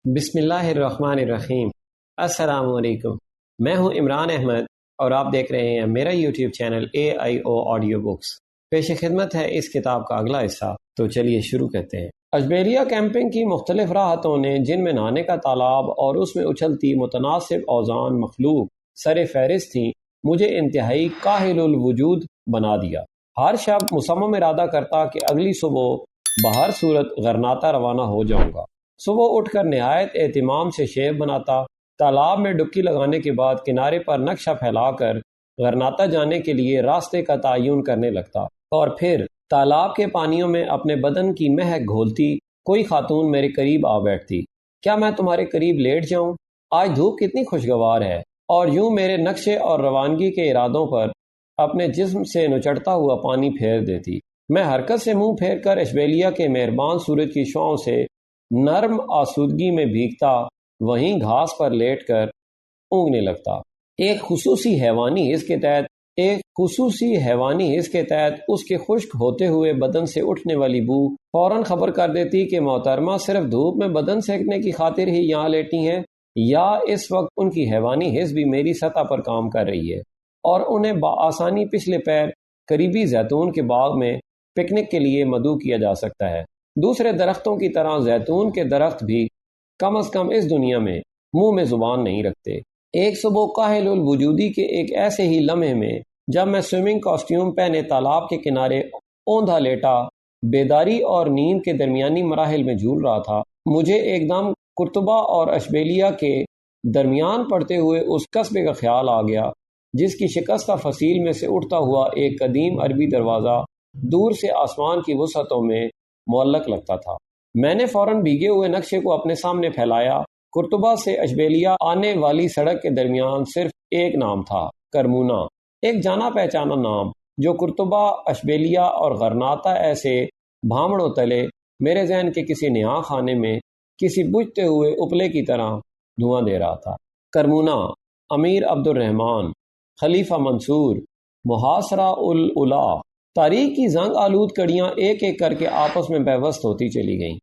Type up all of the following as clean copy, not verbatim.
بسم اللہ الرحمن الرحیم۔ السلام علیکم، میں ہوں عمران احمد اور آپ دیکھ رہے ہیں میرا YouTube channel AIO audio books. پیش خدمت ہے اس کتاب کا اگلا حصہ، تو چلیے شروع کرتے ہیں۔ اشبیلیہ کیمپنگ کی مختلف راحتوں نے جن میں نہانے کا تالاب اور اس میں اچھلتی متناسب اوزان مخلوق سر فہرست تھیں، مجھے انتہائی کاہل الوجود بنا دیا۔ ہر شب مصمم ارادہ کرتا کہ اگلی صبح بہر صورت غرناطہ روانہ ہو جاؤں گا۔ صبح اٹھ کر نہایت اہتمام سے شیو بناتا، تالاب میں ڈبکی لگانے کے بعد کنارے پر نقشہ پھیلا کر غرناطہ جانے کے لیے راستے کا تعین کرنے لگتا، اور پھر تالاب کے پانیوں میں اپنے بدن کی مہک گھولتی کوئی خاتون میرے قریب آ بیٹھتی۔ کیا میں تمہارے قریب لیٹ جاؤں؟ آج دھوپ کتنی خوشگوار ہے، اور یوں میرے نقشے اور روانگی کے ارادوں پر اپنے جسم سے نچڑتا ہوا پانی پھیر دیتی۔ میں حرکت سے منہ پھیر کر اشبیلیہ کے مہربان سورج کی شعاؤں سے نرم آسودگی میں بھیگتا وہیں گھاس پر لیٹ کر اونگنے لگتا۔ ایک خصوصی حیوانی حس کے تحت اس کے خشک ہوتے ہوئے بدن سے اٹھنے والی بو فوراً خبر کر دیتی کہ محترمہ صرف دھوپ میں بدن سینکنے کی خاطر ہی یہاں لیٹی ہیں، یا اس وقت ان کی حیوانی حس بھی میری سطح پر کام کر رہی ہے، اور انہیں بآسانی پچھلے پیر قریبی زیتون کے باغ میں پکنک کے لیے مدعو کیا جا سکتا ہے۔ دوسرے درختوں کی طرح زیتون کے درخت بھی کم از کم اس دنیا میں منہ میں زبان نہیں رکھتے۔ ایک صبح کاہل الوجودی کے ایک ایسے ہی لمحے میں جب میں سوئمنگ کاسٹیوم پہنے تالاب کے کنارے اوندھا لیٹا بیداری اور نیند کے درمیانی مراحل میں جھول رہا تھا، مجھے ایک دم قرطبہ اور اشبیلیہ کے درمیان پڑتے ہوئے اس قصبے کا خیال آ گیا جس کی شکستہ فصیل میں سے اٹھتا ہوا ایک قدیم عربی دروازہ دور سے آسمان کی وسعتوں میں معلق لگتا تھا۔ میں نے فوراً بھیگے ہوئے نقشے کو اپنے سامنے پھیلایا۔ قرطبہ سے اشبیلیہ آنے والی سڑک کے درمیان صرف ایک نام تھا، کرمونا، ایک جانا پہچانا نام جو قرطبہ، اشبیلیہ اور غرناطہ ایسے بھامڑوں تلے میرے ذہن کے کسی نیا خانے میں کسی بجھتے ہوئے اپلے کی طرح دھواں دے رہا تھا۔ کرمونا، امیر عبد الرحمن، خلیفہ منصور، محاصرہ الاولیٰ۔ تاریخ کی زنگ آلود کڑیاں ایک ایک کر کے آپس میں پیوست ہوتی چلی گئیں۔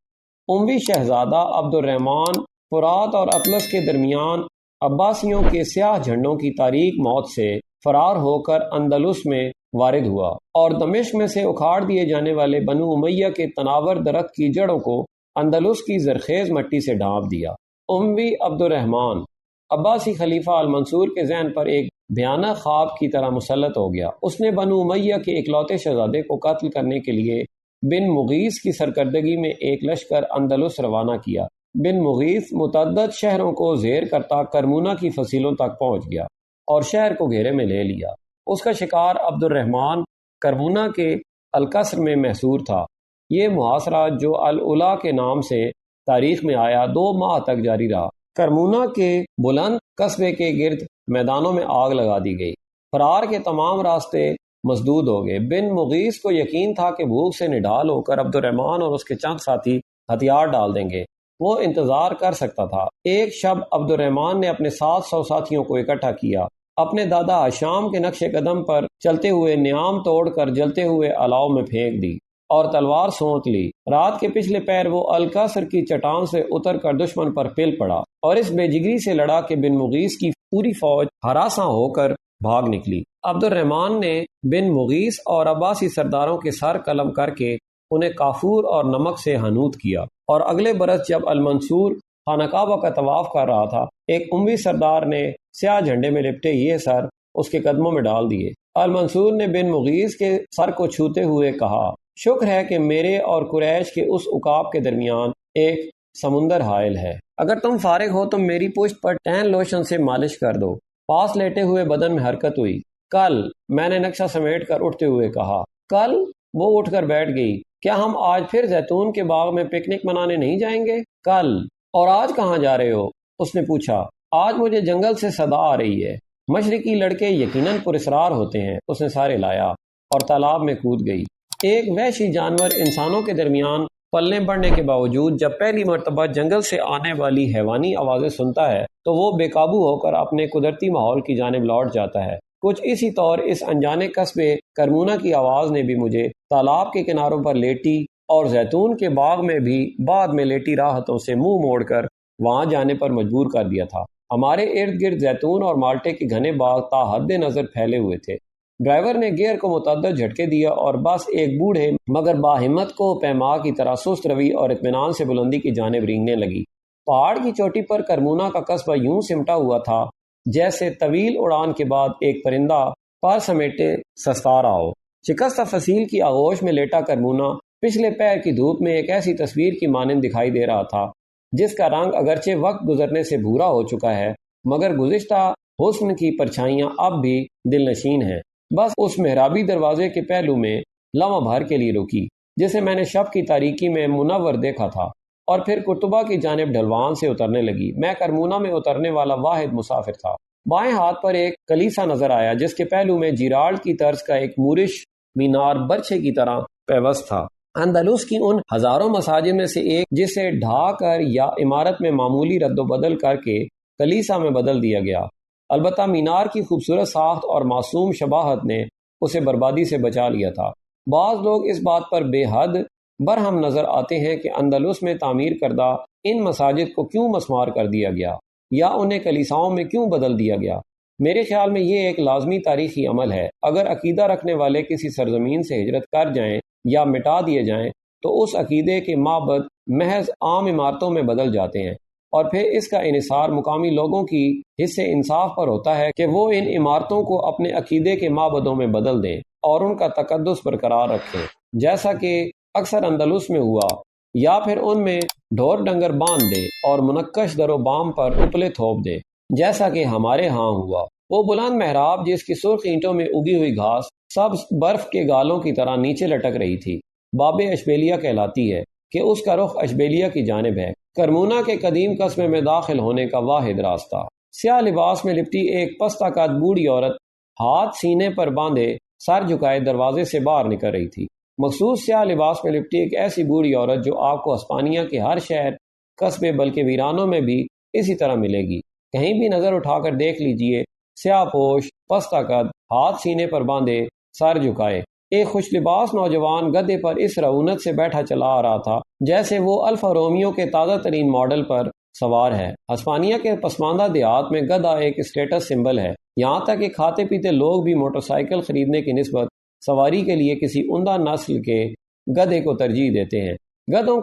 اموی شہزادہ عبد الرحمن فرات اور اطلس کے درمیان عباسیوں کے سیاہ جھنڈوں کی تاریک موت سے فرار ہو کر اندلس میں وارد ہوا، اور دمشق میں سے اکھاڑ دیے جانے والے بنو امیہ کے تناور درخت کی جڑوں کو اندلس کی زرخیز مٹی سے ڈھانپ دیا۔ اموی عبد الرحمن عباسی خلیفہ المنصور کے ذہن پر ایک بھیانک خواب کی طرح مسلط ہو گیا۔ اس نے بنو امیہ کے اکلوتے شہزادے کو قتل کرنے کے لیے بن مغیث کی سرکردگی میں ایک لشکر اندلس روانہ کیا۔ بن مغیث متعدد شہروں کو زیر کرتا کرمونا کی فصیلوں تک پہنچ گیا اور شہر کو گھیرے میں لے لیا۔ اس کا شکار عبد الرحمن کرمونا کے القصر میں محصور تھا۔ یہ محاصرہ جو الاولیٰ کے نام سے تاریخ میں آیا 2 ماہ تک جاری رہا۔ کرمونا کے بلند قصبے کے گرد میدانوں میں آگ لگا دی گئی۔ فرار کے تمام راستے مسدود ہو گئے۔ بن مغیث کو یقین تھا کہ بھوک سے نڈال ہو کر عبد الرحمن اور اس کے چند ساتھی ہتھیار ڈال دیں گے۔ وہ انتظار کر سکتا تھا۔ ایک شب عبد الرحمن نے اپنے 700 ساتھیوں کو اکٹھا کیا، اپنے دادا حشام کے نقش قدم پر چلتے ہوئے نیام توڑ کر جلتے ہوئے الاؤ میں پھینک دی اور تلوار سونت لی۔ رات کے پچھلے پیر وہ القصر کی چٹان سے اتر کر دشمن پر پل پڑا اور اس بے جگری سے لڑا کہ بن مغیث کی پوری فوج ہراساں ہو کر بھاگ نکلی۔ عبد الرحمن نے بن مغیث اور عباسی سرداروں کے سر قلم کر کے انہیں کافور اور نمک سے حنوط کیا، اور اگلے برس جب المنصور خانہ کعبہ کا طواف کر رہا تھا، ایک اموی سردار نے سیاہ جھنڈے میں لپٹے یہ سر اس کے قدموں میں ڈال دیے۔ المنصور نے بن مغیث کے سر کو چھوتے ہوئے کہا، شکر ہے کہ میرے اور قریش کے اس عقاب کے درمیان ایک سمندر حائل ہے۔ اگر تم فارغ ہو تو میری پشت پر ٹین لوشن سے مالش کر دو۔ پاس لیٹے ہوئے بدن میں حرکت ہوئی۔ کل، میں نے نقشہ سمیٹ کر اٹھتے ہوئے کہا۔ کل؟ وہ اٹھ کر بیٹھ گئی۔ کیا ہم آج پھر زیتون کے باغ میں پکنک منانے نہیں جائیں گے؟ کل؟ اور آج کہاں جا رہے ہو؟ اس نے پوچھا۔ آج مجھے جنگل سے صدا آ رہی ہے۔ مشرقی لڑکے یقیناً پراسرار ہوتے ہیں۔ اس نے سارے لایا اور تالاب میں کود گئی۔ ایک وحشی جانور انسانوں کے درمیان پلنے بڑھنے کے باوجود جب پہلی مرتبہ جنگل سے آنے والی حیوانی آوازیں سنتا ہے تو وہ بے قابو ہو کر اپنے قدرتی ماحول کی جانب لوٹ جاتا ہے۔ کچھ اسی طور اس انجانے قصبے کرمونا کی آواز نے بھی مجھے تالاب کے کناروں پر لیٹی اور زیتون کے باغ میں بھی بعد میں لیٹی راحتوں سے منہ موڑ کر وہاں جانے پر مجبور کر دیا تھا۔ ہمارے ارد گرد زیتون اور مالٹے کے گھنے باغ تا حد نظر پھیلے ہوئے تھے۔ ڈرائیور نے گیئر کو متعدد جھٹکے دیا اور بس ایک بوڑھے مگر باہمت کو پیما کی طرح سست روی اور اطمینان سے بلندی کی جانب رینگنے لگی۔ پہاڑ کی چوٹی پر کرمونا کا قصبہ یوں سمٹا ہوا تھا جیسے طویل اڑان کے بعد ایک پرندہ پر سمیٹے سستا رہا ہو۔ شکستہ فصیل کی آغوش میں لیٹا کرمونا پچھلے پہر کی دھوپ میں ایک ایسی تصویر کی مانند دکھائی دے رہا تھا جس کا رنگ اگرچہ وقت گزرنے سے بھورا ہو چکا ہے مگر گزشتہ حسن کی پرچھائیاں اب بھی دل نشین ہیں۔ بس اس محرابی دروازے کے پہلو میں لمحہ بھر کے لیے رکی جسے میں نے شب کی تاریکی میں منور دیکھا تھا، اور پھر قرطبہ کی جانب ڈھلوان سے اترنے لگی۔ میں کرمونا میں اترنے والا واحد مسافر تھا۔ بائیں ہاتھ پر ایک کلیسا نظر آیا جس کے پہلو میں جیرالڈ کی طرز کا ایک مورش مینار برچھے کی طرح پیوست تھا۔ اندلس کی ان ہزاروں مساجد میں سے ایک جسے ڈھا کر یا عمارت میں معمولی رد و بدل کر کے کلیسا میں بدل دیا گیا۔ البتہ مینار کی خوبصورت ساخت اور معصوم شباہت نے اسے بربادی سے بچا لیا تھا۔ بعض لوگ اس بات پر بے حد برہم نظر آتے ہیں کہ اندلس میں تعمیر کردہ ان مساجد کو کیوں مسمار کر دیا گیا یا انہیں کلیساؤں میں کیوں بدل دیا گیا۔ میرے خیال میں یہ ایک لازمی تاریخی عمل ہے۔ اگر عقیدہ رکھنے والے کسی سرزمین سے ہجرت کر جائیں یا مٹا دیے جائیں تو اس عقیدے کے معبد محض عام عمارتوں میں بدل جاتے ہیں، اور پھر اس کا انحصار مقامی لوگوں کی حصے انصاف پر ہوتا ہے کہ وہ ان عمارتوں کو اپنے عقیدے کے معبدوں میں بدل دیں اور ان کا تقدس برقرار رکھیں، جیسا کہ اکثر اندلس میں ہوا، یا پھر ان میں ڈھور ڈنگر باندھ دیں اور منقش در و بام پر اپلے تھوپ دیں، جیسا کہ ہمارے ہاں ہوا۔ وہ بلند محراب جس کی سرخ اینٹوں میں اگی ہوئی گھاس سبز برف کے گالوں کی طرح نیچے لٹک رہی تھی، باب اشبیلیہ کہلاتی ہے کہ اس کا رخ اشبیلیہ کی جانب ہے، کرمونا کے قدیم قصبے میں داخل ہونے کا واحد راستہ۔ سیاہ لباس میں لپٹی ایک پستہ قد بوڑھی عورت ہاتھ سینے پر باندھے سر جھکائے دروازے سے باہر نکل رہی تھی۔ مخصوص سیاہ لباس میں لپٹی ایک ایسی بوڑھی عورت جو آپ کو ہسپانیہ کے ہر شہر، قصبے بلکہ ویرانوں میں بھی اسی طرح ملے گی۔ کہیں بھی نظر اٹھا کر دیکھ لیجئے، سیاہ پوش، پستہ قد، ہاتھ سینے پر باندھے، سر جھکائے، ایک خوش لباس نوجوان گدھے پر اس رعونت سے بیٹھا چلا آ رہا تھا جیسے وہ الفا رومیو کے تازہ ترین ماڈل پر سوار ہے۔ ہسپانیہ کے پسماندہ دیہات میں گدھا ایک اسٹیٹس سمبل ہے، یہاں تک کہ کھاتے پیتے لوگ بھی موٹر سائیکل خریدنے کی نسبت سواری کے لیے کسی عمدہ نسل کے گدھے کو ترجیح دیتے ہیں۔ گدھوں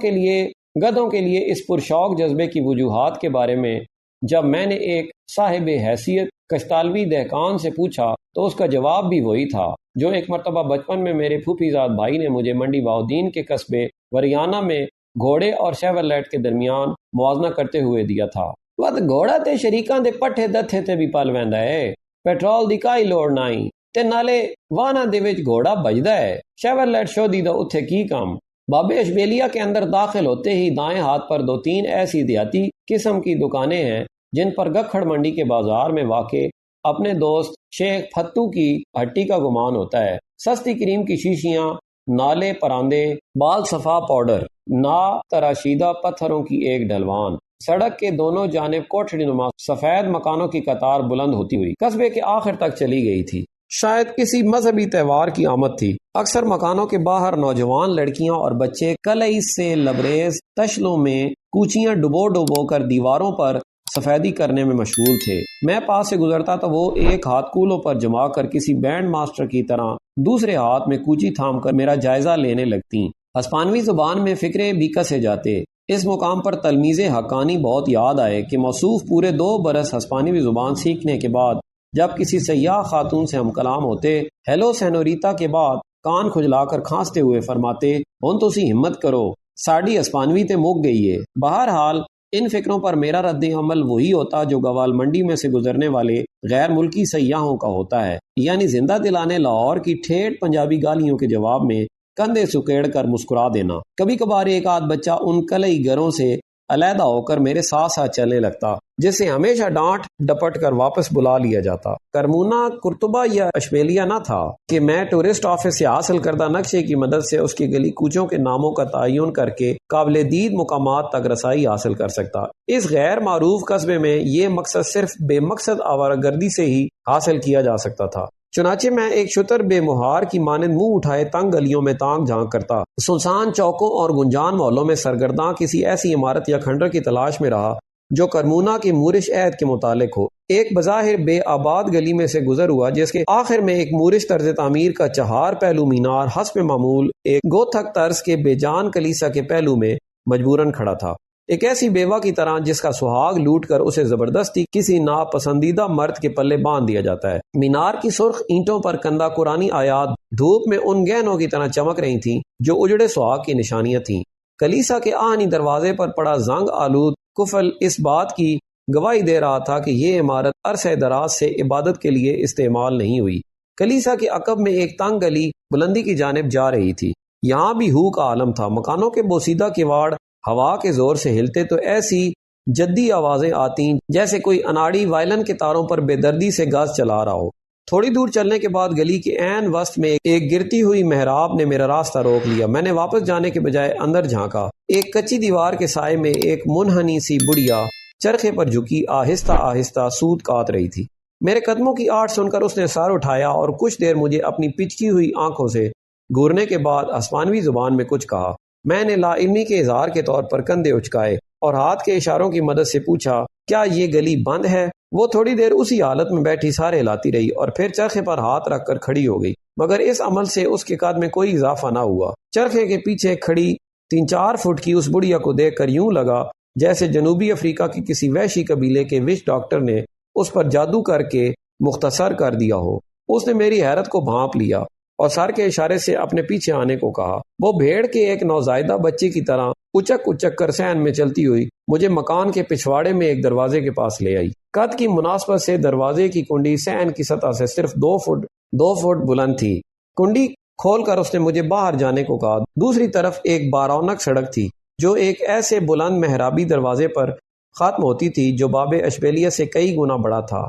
کے لیے اس پرشوق جذبے کی وجوہات کے بارے میں جب میں نے ایک صاحب حیثیت کشتالوی دہقان سے پوچھا تو اس کا جواب بھی وہی تھا جو ایک مرتبہ بچپن میں میرے پھوپھی زاد بھائی نے مجھے منڈی بہاؤدین کے قصبے وریانہ میں گھوڑے اور شیورلیٹ کے درمیان موازنہ کرتے ہوئے دیا تھا۔ وقت گھوڑا تے شریکاں دے پٹھے دتھے تے بھی پل ویندا ہے، پیٹرول دی کائی لوڑ نہیں تے نالے واہناں دے وچ گھوڑا بجدا ہے، شیورلیٹ شودی دا اتھے کی کام۔ بابے اشبیلیہ کے اندر داخل ہوتے ہی دائیں ہاتھ پر 2-3 ایسی دیہاتی قسم کی دکانیں ہیں جن پر گکھڑ منڈی کے بازار میں واقع اپنے دوست شیخ فتو کی ہٹی کا گمان ہوتا ہے۔ سستی کریم کی شیشیاں، نالے پراندے، بال صفا پاؤڈر، نا تراشیدہ پتھروں کی ایک ڈھلوان، سڑک کے دونوں جانب کوٹھڑی نما سفید مکانوں کی قطار بلند ہوتی ہوئی قصبے کے آخر تک چلی گئی تھی۔ شاید کسی مذہبی تہوار کی آمد تھی۔ اکثر مکانوں کے باہر نوجوان لڑکیاں اور بچے کلئی سے لبریز تشلوں میں کوچیاں ڈبو کر دیواروں پر سفیدی کرنے میں مشغول تھے۔ میں پاس سے گزرتا تو وہ ایک ہاتھ کولوں پر جما کر کسی بینڈ ماسٹر کی طرح دوسرے ہاتھ میں کوچی تھام کر میرا جائزہ لینے لگتیں۔ ہسپانوی زبان میں فقرے بھی کسے جاتے۔ اس مقام پر تلمیذ حقانی بہت یاد آئے کہ موصوف پورے 2 برس ہسپانوی زبان سیکھنے کے بعد جب کسی سیاح خاتون سے ہم کلام ہوتے، ہیلو سینوریتا کے بعد کان کھجلا کر کھانستے ہوئے فرماتے، ہن تسی ہمت کرو، ساڑی ہسپانوی تے مک گئی ہے۔ بہرحال ان فکروں پر میرا رد عمل وہی ہوتا جو گوال منڈی میں سے گزرنے والے غیر ملکی سیاحوں کا ہوتا ہے، یعنی زندہ دلانے لاہور کی ٹھیٹھ پنجابی گالیوں کے جواب میں کندھے سکیڑ کر مسکرا دینا۔ کبھی کبھار ایک آدھ بچہ ان کلئی گھروں سے علیحدہ ہو کر میرے ساتھ ساتھ چلنے لگتا جسے ہمیشہ ڈانٹ ڈپٹ کر واپس بلا لیا جاتا۔ کرمونا قرطبہ یا اشبیلیہ نہ تھا کہ میں ٹورسٹ آفس سے حاصل کردہ نقشے کی مدد سے اس کی گلی کوچوں کے ناموں کا تعین کر کے قابل دید مقامات تک رسائی حاصل کر سکتا۔ اس غیر معروف قصبے میں یہ مقصد صرف بے مقصد آوارہ گردی سے ہی حاصل کیا جا سکتا تھا۔ چنانچہ میں ایک شتر بے مہار کی مانند منہ اٹھائے تنگ گلیوں میں تانگ جھانک کرتا، سنسان چوکوں اور گنجان محلوں میں سرگرداں کسی ایسی عمارت یا کھنڈر کی تلاش میں رہا جو کرمونا کی مورش عہد کے متعلق ہو۔ ایک بظاہر بے آباد گلی میں سے گزر ہوا جس کے آخر میں ایک مورش طرز تعمیر کا 4 پہلو مینار حسب معمول ایک گوتھک طرز کے بے جان کلیسا کے پہلو میں مجبوراً کھڑا تھا، ایک ایسی بیوہ کی طرح جس کا سہاگ لوٹ کر اسے زبردستی کسی ناپسندیدہ مرد کے پلے باندھ دیا جاتا ہے۔ مینار کی سرخ اینٹوں پر کندہ قرآنی آیات دھوپ میں ان گہنوں کی طرح چمک رہی تھیں جو اجڑے سہاگ کی نشانیاں تھیں۔ کلیسا کے آہنی دروازے پر پڑا زنگ آلود قفل اس بات کی گواہی دے رہا تھا کہ یہ عمارت عرصہ دراز سے عبادت کے لیے استعمال نہیں ہوئی۔ کلیسا کے عقب میں ایک تنگ گلی بلندی کی جانب جا رہی تھی، یہاں بھی ہو کا عالم تھا۔ مکانوں کے بوسیدہ کواڑ ہوا کے زور سے ہلتے تو ایسی جدی آوازیں آتی جیسے کوئی اناڑی وائلن کے تاروں پر بے دردی سے گاز چلا رہا ہو۔ تھوڑی دور چلنے کے بعد گلی کے عین وسط میں ایک گرتی ہوئی محراب نے میرا راستہ روک لیا۔ میں نے واپس جانے کے بجائے اندر جھانکا۔ ایک کچی دیوار کے سائے میں ایک منحنی سی بڑھیا چرخے پر جھکی آہستہ آہستہ سود کاٹ رہی تھی۔ میرے قدموں کی آہٹ سن کر اس نے سر اٹھایا اور کچھ دیر مجھے اپنی پچکی ہوئی آنکھوں سے گھورنے کے بعد آسمانوی زبان میں کچھ کہا۔ میں نے لا علمی کے اظہار کے طور پر کندھے اچکائے اور ہاتھ کے اشاروں کی مدد سے پوچھا، کیا یہ گلی بند ہے؟ وہ تھوڑی دیر اسی حالت میں بیٹھی سارے ہلاتی رہی اور پھر چرخے پر ہاتھ رکھ کر کھڑی ہو گئی، مگر اس عمل سے اس کے قد میں کوئی اضافہ نہ ہوا۔ چرخے کے پیچھے کھڑی 3-4 فٹ کی اس بڑھیا کو دیکھ کر یوں لگا جیسے جنوبی افریقہ کی کسی وحشی قبیلے کے وش ڈاکٹر نے اس پر جادو کر کے مختصر کر دیا ہو۔ اس نے میری حیرت کو بھانپ لیا اور سر کے اشارے سے اپنے پیچھے آنے کو کہا۔ وہ بھیڑ کے ایک نوزائیدہ بچے کی طرح اچک اچک کر صحن میں چلتی ہوئی مجھے مکان کے پچھواڑے میں ایک دروازے کے پاس لے آئی۔ قد کی مناسبت سے دروازے کی کنڈی صحن کی سطح سے صرف 2 فٹ بلند تھی۔ کنڈی کھول کر اس نے مجھے باہر جانے کو کہا۔ دوسری طرف ایک بارونق سڑک تھی جو ایک ایسے بلند محرابی دروازے پر ختم ہوتی تھی جو باب اشبیلیہ سے کئی گنا بڑا تھا۔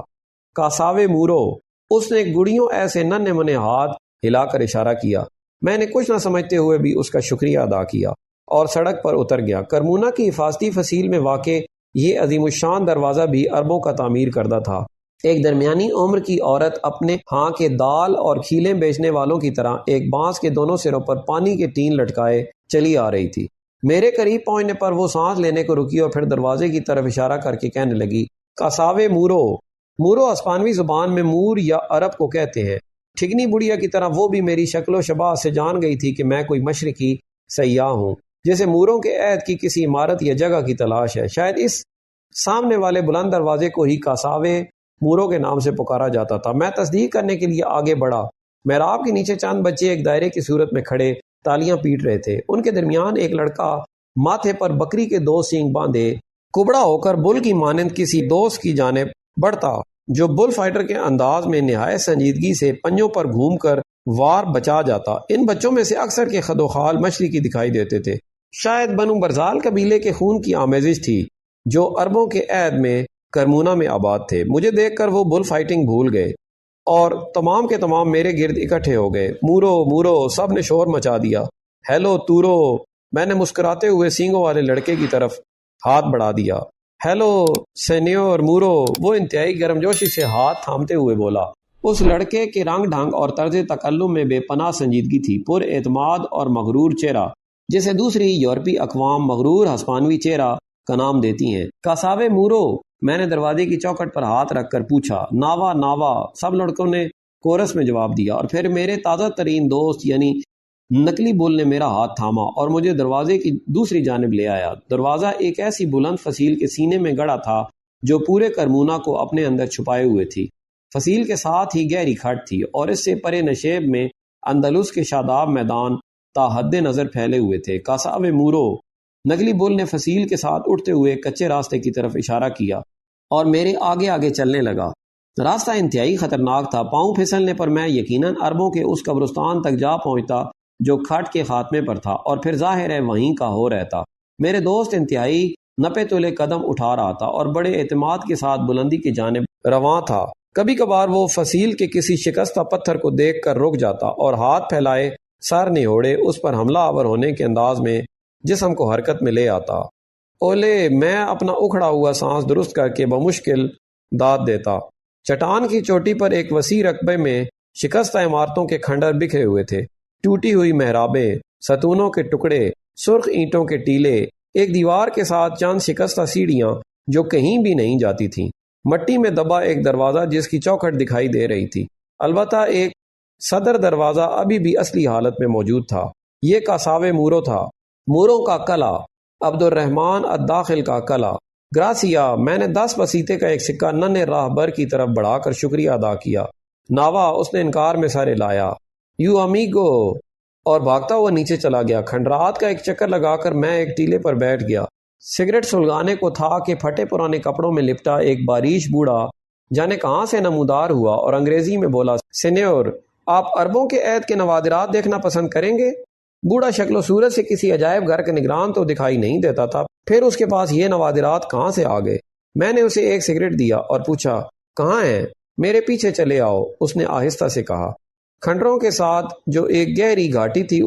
کاساوے مورو، اس نے گڑیوں ایسے ننھے منھے ہاتھ ہلا کر اشارہ کیا۔ میں نے کچھ نہ سمجھتے ہوئے بھی اس کا شکریہ ادا کیا اور سڑک پر اتر گیا۔ کرمونا کی حفاظتی فصیل میں واقع یہ عظیم الشان دروازہ بھی عربوں کا تعمیر کردہ تھا۔ ایک درمیانی عمر کی عورت اپنے ہاں کے دال اور کھیلیں بیچنے والوں کی طرح ایک بانس کے دونوں سروں پر پانی کے ٹین لٹکائے چلی آ رہی تھی۔ میرے قریب پہنچنے پر وہ سانس لینے کو رکی اور پھر دروازے کی طرف اشارہ کر کے کہنے لگی، کاساوے مورو۔ مورو اسپانوی زبان میں مور یا عرب کو کہتے ہیں۔ ٹھگنی بڑھیا کی طرح وہ بھی میری شکل و شباہ سے جان گئی تھی کہ میں کوئی مشرقی سیاح ہوں جیسے موروں کے عہد کی کسی عمارت یا جگہ کی تلاش ہے۔ شاید اس سامنے والے بلند دروازے کو ہی کاساوے مورو کے نام سے پکارا جاتا تھا۔ میں تصدیق کرنے کے لیے آگے بڑھا۔ محراب کے نیچے چند بچے ایک دائرے کی صورت میں کھڑے تالیاں پیٹ رہے تھے۔ ان کے درمیان ایک لڑکا ماتھے پر بکری کے 2 سینگ باندھے کبڑا ہو کر بل کی مانند کسی دوست کی جانب بڑھتا جو بل فائٹر کے انداز میں نہایت سنجیدگی سے پنجوں پر گھوم کر وار بچا جاتا۔ ان بچوں میں سے اکثر کے خد و خال مشرقی دکھائی دیتے تھے۔ شاید بنو برزال قبیلے کے خون کی آمیزش تھی جو عربوں کے عہد میں کرمونا میں آباد تھے۔ مجھے دیکھ کر وہ بل فائٹنگ بھول گئے اور تمام کے تمام میرے گرد اکٹھے ہو گئے۔ مورو مورو، سب نے شور مچا دیا۔ ہیلو تورو، میں نے مسکراتے ہوئے سینگوں والے لڑکے کی طرف ہاتھ بڑھا دیا۔ ہیلو سینیور مورو، وہ انتہائی گرمجوشی سے ہاتھ تھامتے ہوئے بولا۔ اس لڑکے کے رنگ ڈھنگ اور طرز تکلم میں بے پناہ سنجیدگی تھی، پر اعتماد اور مغرور چہرہ جسے دوسری یورپی اقوام مغرور ہسپانوی چہرہ کا نام دیتی ہیں۔ کاساوے مورو، میں نے دروازے کی چوکھٹ پر ہاتھ رکھ کر پوچھا۔ ناوا ناوا، سب لڑکوں نے کورس میں جواب دیا، اور پھر میرے تازہ ترین دوست یعنی نکلی بل نے میرا ہاتھ تھاما اور مجھے دروازے کی دوسری جانب لے آیا۔ دروازہ ایک ایسی بلند فصیل کے سینے میں گڑا تھا جو پورے کرمونا کو اپنے اندر چھپائے ہوئے تھی۔ فصیل کے ساتھ ہی گہری کھٹ تھی اور اس سے پرے نشیب میں اندلس کے شاداب میدان تا حد نظر پھیلے ہوئے تھے۔ کاساوے مورو، نگلی بل نے فصیل کے ساتھ اٹھتے ہوئے کچے راستے کی طرف اشارہ کیا اور میرے آگے آگے چلنے لگا۔ راستہ انتہائی خطرناک تھا۔ پاؤں پھسلنے پر میں یقیناً عربوں کے اس قبرستان تک جا پہنچتا جو کھٹ کے خاتمے پر تھا، اور پھر ظاہر ہے وہیں کا ہو رہتا۔ میرے دوست انتہائی نپے تلے قدم اٹھا رہا تھا اور بڑے اعتماد کے ساتھ بلندی کی جانب رواں تھا۔ کبھی کبھار وہ فصیل کے کسی شکستہ پتھر کو دیکھ کر رک جاتا اور ہاتھ پھیلائے سر نہوڑے اس پر حملہ آور ہونے کے انداز میں جسم کو حرکت میں لے آتا۔ اولے، میں اپنا اکھڑا ہوا سانس درست کر کے بمشکل داد دیتا۔ چٹان کی چوٹی پر ایک وسیع رقبے میں شکستہ عمارتوں کے کھنڈر بکھرے ہوئے تھے، ٹوٹی ہوئی محرابیں، ستونوں کے ٹکڑے، سرخ اینٹوں کے ٹیلے، ایک دیوار کے ساتھ چند شکستہ سیڑھیاں جو کہیں بھی نہیں جاتی تھیں۔ مٹی میں دبا ایک دروازہ جس کی چوکھٹ دکھائی دے رہی تھی، البتہ ایک صدر دروازہ ابھی بھی اصلی حالت میں موجود تھا۔ یہ کاساوے مورو تھا، مورو کا قلعہ، عبد الرحمن الداخل کا قلعہ۔ گراسیا، میں نے 10 پسیتے کا ایک سکہ ننھے راہ بر کی طرف بڑھا کر شکریہ ادا کیا۔ ناوا، اس نے انکار میں سارے لایا۔ یو امیگو، اور بھاگتا ہوا نیچے چلا گیا۔ کھنڈرات کا ایک چکر لگا کر میں ایک ٹیلے پر بیٹھ گیا۔ سگریٹ سلگانے کو تھا کہ پھٹے پرانے کپڑوں میں لپٹا ایک باریش بوڑھا جانے کہاں سے نمودار ہوا اور انگریزی میں بولا، سینیور، آپ عربوں کے عہد کے نوادرات دیکھنا پسند کریں گے؟ بوڑھا شکل و صورت سے کسی عجائب گھر کا نگران تو دکھائی نہیں دیتا تھا، پھر اس کے پاس یہ نوادرات کہاں سے آ گئے؟ میں نے اسے ایک سگریٹ دیا اور پوچھا، کہاں ہیں؟ میرے پیچھے چلے آؤ، اس نے آہستہ سے کہا۔ کھنڈروں کے ساتھ جو ایک گہری گھاٹی تھی،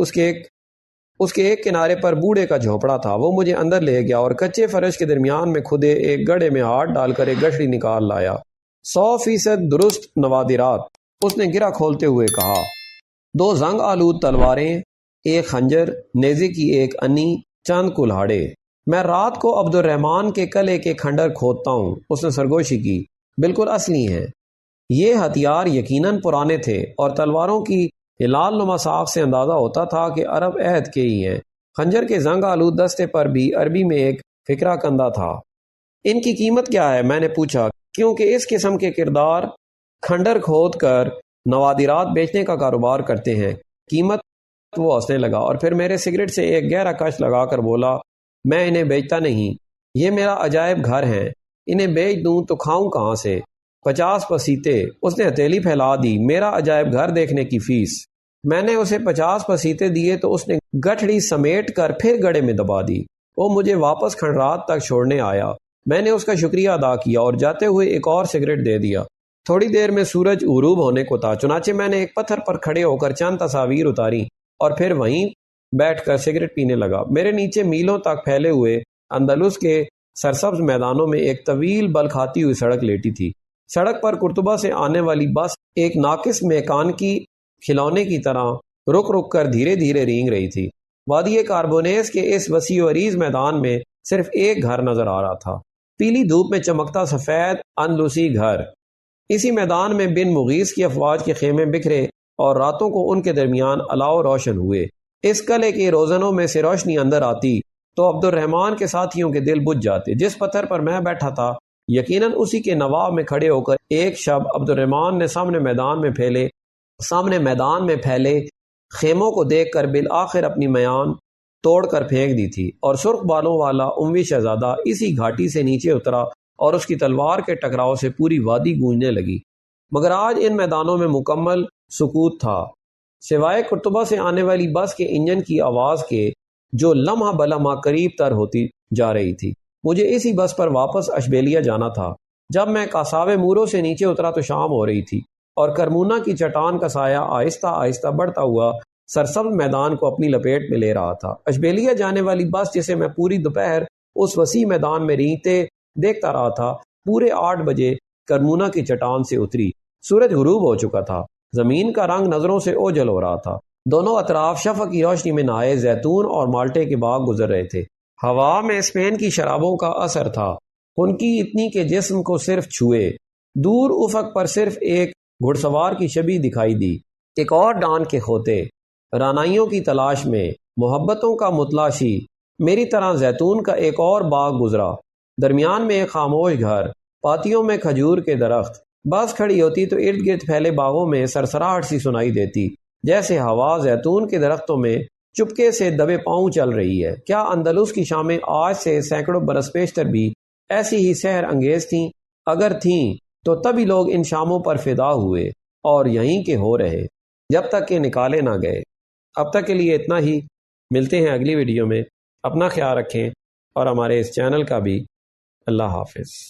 اس کے ایک کنارے پر بوڑھے کا جھونپڑا تھا۔ وہ مجھے اندر لے گیا اور کچے فرش کے درمیان میں کھدے ایک گڑھے میں ہاتھ ڈال کر ایک گٹھڑی نکال لایا۔ 100% درست نوادرات، اس نے گرہ کھولتے ہوئے کہا۔ 2 زنگ آلود تلواریں، ایک خنجر، نیزے کی ایک انی، چند کلہاڑے۔ میں رات کو عبد الرحمن کے قلعے کے کھنڈر کھودتا ہوں، اس نے سرگوشی کی، بالکل اصلی ہیں۔ یہ ہتھیار یقیناً پرانے تھے اور تلواروں کی ہلال نما ساخت سے اندازہ ہوتا تھا کہ عرب عہد کے ہی ہیں۔ خنجر کے زنگ آلود دستے پر بھی عربی میں ایک فقرہ کندہ تھا۔ ان کی قیمت کیا ہے؟ میں نے پوچھا، کیونکہ اس قسم کے کردار کھنڈر کھود کر نوادرات بیچنے کا کاروبار کرتے ہیں۔ قیمت؟ وہ ہنسنے لگا اور پھر میرے سگریٹ سے ایک گہرا کش لگا کر بولا، میں انہیں بیچتا نہیں، یہ میرا عجائب گھر ہے، انہیں بیچ دوں تو کھاؤں کہاں سے؟ 50 پسیتے، اس نے ہتھیلی پھیلا دی، میرا عجائب گھر دیکھنے کی فیس۔ میں نے اسے 50 پسیتے دیے تو اس نے گٹھڑی سمیٹ کر پھر گڑھے میں دبا دی۔ وہ مجھے واپس کھنڈرات تک چھوڑنے آیا۔ میں نے اس کا شکریہ ادا کیا اور جاتے ہوئے ایک اور سگریٹ دے دیا۔ تھوڑی دیر میں سورج غروب ہونے کو تھا، چنانچہ میں نے ایک پتھر پر کھڑے ہو کر چند تصاویر اتاری اور پھر وہیں بیٹھ کر سگریٹ پینے لگا۔ میرے نیچے میلوں تک پھیلے ہوئے اندلس کے سرسبز میدانوں میں ایک طویل بل کھاتی ہوئی سڑک لیٹی تھی۔ سڑک پر قرطبہ سے آنے والی بس ایک ناقص میکانکی کھلونے کی طرح رک رک کر دھیرے دھیرے رینگ رہی تھی۔ وادی کاربونیس کے اس وسیع و عریض میدان میں صرف ایک گھر نظر آ رہا تھا، پیلی دھوپ میں چمکتا سفید اندلسی گھر۔ اسی میدان میں بن مغیث کی افواج کے خیمے بکھرے اور راتوں کو ان کے درمیان الاؤ روشن ہوئے۔ اس قلعے کے روزنوں میں سے روشنی اندر آتی تو عبد الرحمن کے ساتھیوں کے دل بجھ جاتے۔ جس پتھر پر میں بیٹھا تھا یقیناً اسی کے نواب میں کھڑے ہو کر ایک شب عبد الرحمن نے سامنے میدان میں پھیلے خیموں کو دیکھ کر بالآخر اپنی میان توڑ کر پھینک دی تھی، اور سرخ بالوں والا اموی شہزادہ اسی گھاٹی سے نیچے اترا اور اس کی تلوار کے ٹکراؤ سے پوری وادی گونجنے لگی۔ مگر آج ان میدانوں میں مکمل سکوت تھا، سوائے قرطبہ سے آنے والی بس کے انجن کی آواز کے جو لمحہ بلمحہ قریب تر ہوتی جا رہی تھی۔ مجھے اسی بس پر واپس اشبیلیہ جانا تھا۔ جب میں کاساوے مورو سے نیچے اترا تو شام ہو رہی تھی اور کرمونا کی چٹان کا سایہ آہستہ آہستہ بڑھتا ہوا سرسبز میدان کو اپنی لپیٹ میں لے رہا تھا۔ اشبیلیہ جانے والی بس جسے میں پوری دوپہر اس وسیع میدان میں رینگتے دیکھتا رہا تھا، پورے 8 بجے کرمونا کی چٹان سے اتری۔ سورج غروب ہو چکا تھا، زمین کا رنگ نظروں سے اوجھل ہو رہا تھا۔ دونوں اطراف شفق کی روشنی میں نہائے زیتون اور مالٹے کے باغ گزر رہے تھے۔ ہوا میں اسپین کی شرابوں کا اثر تھا، ان کی اتنی کے جسم کو صرف چھوئے۔ دور افق پر صرف ایک گھڑ سوار کی شبیہ دکھائی دی، ایک اور ڈان کے کھوتے، رانائیوں کی تلاش میں، محبتوں کا متلاشی۔ میری طرح زیتون کا ایک اور باغ گزرا، درمیان میں ایک خاموش گھر، پاتیوں میں کھجور کے درخت۔ بس کھڑی ہوتی تو ارد گرد پھیلے باغوں میں سرسراہٹ سی سنائی دیتی، جیسے ہوا زیتون کے درختوں میں چپکے سے دبے پاؤں چل رہی ہے۔ کیا اندلس کی شامیں آج سے سینکڑوں برس پیشتر بھی ایسی ہی سحر انگیز تھیں؟ اگر تھیں تو تبھی لوگ ان شاموں پر فدا ہوئے اور یہیں کے ہو رہے جب تک کہ نکالے نہ گئے۔ اب تک کے لیے اتنا ہی، ملتے ہیں اگلی ویڈیو میں۔ اپنا خیال رکھیں اور ہمارے اس چینل کا بھی۔ اللہ حافظ۔